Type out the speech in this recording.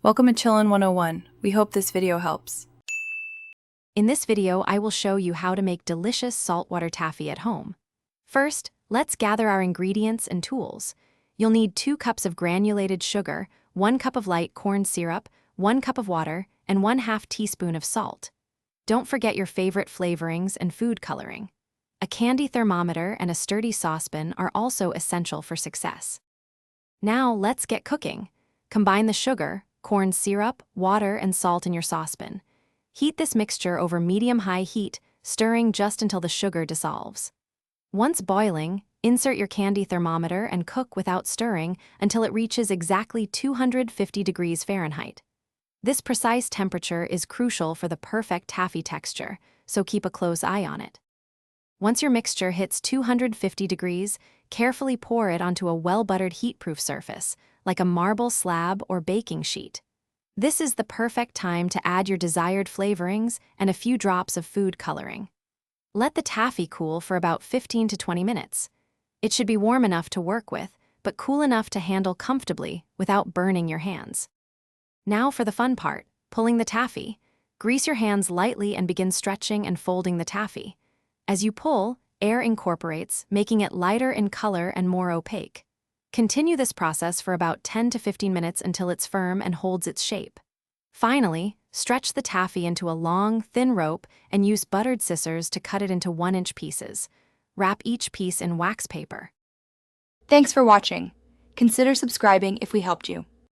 Welcome to Chillin' 101. We hope this video helps. In this video, I will show you how to make delicious saltwater taffy at home. First, let's gather our ingredients and tools. You'll need 2 cups of granulated sugar, 1 cup of light corn syrup, 1 cup of water, and 1/2 teaspoon of salt. Don't forget your favorite flavorings and food coloring. A candy thermometer and a sturdy saucepan are also essential for success. Now, let's get cooking. Combine the sugar, corn syrup, water, and salt in your saucepan. Heat this mixture over medium-high heat, stirring just until the sugar dissolves. Once boiling, insert your candy thermometer and cook without stirring until it reaches exactly 250 degrees Fahrenheit. This precise temperature is crucial for the perfect taffy texture, so keep a close eye on it. Once your mixture hits 250 degrees, carefully pour it onto a well-buttered heat-proof surface, like a marble slab or baking sheet. This is the perfect time to add your desired flavorings and a few drops of food coloring. Let the taffy cool for about 15 to 20 minutes. It should be warm enough to work with, but cool enough to handle comfortably without burning your hands. Now for the fun part, pulling the taffy. Grease your hands lightly and begin stretching and folding the taffy. As you pull, air incorporates, making it lighter in color and more opaque. Continue this process for about 10 to 15 minutes until it's firm and holds its shape. Finally, stretch the taffy into a long, thin rope and use buttered scissors to cut it into 1-inch pieces. Wrap each piece in wax paper. Thanks for watching. Consider subscribing if we helped you.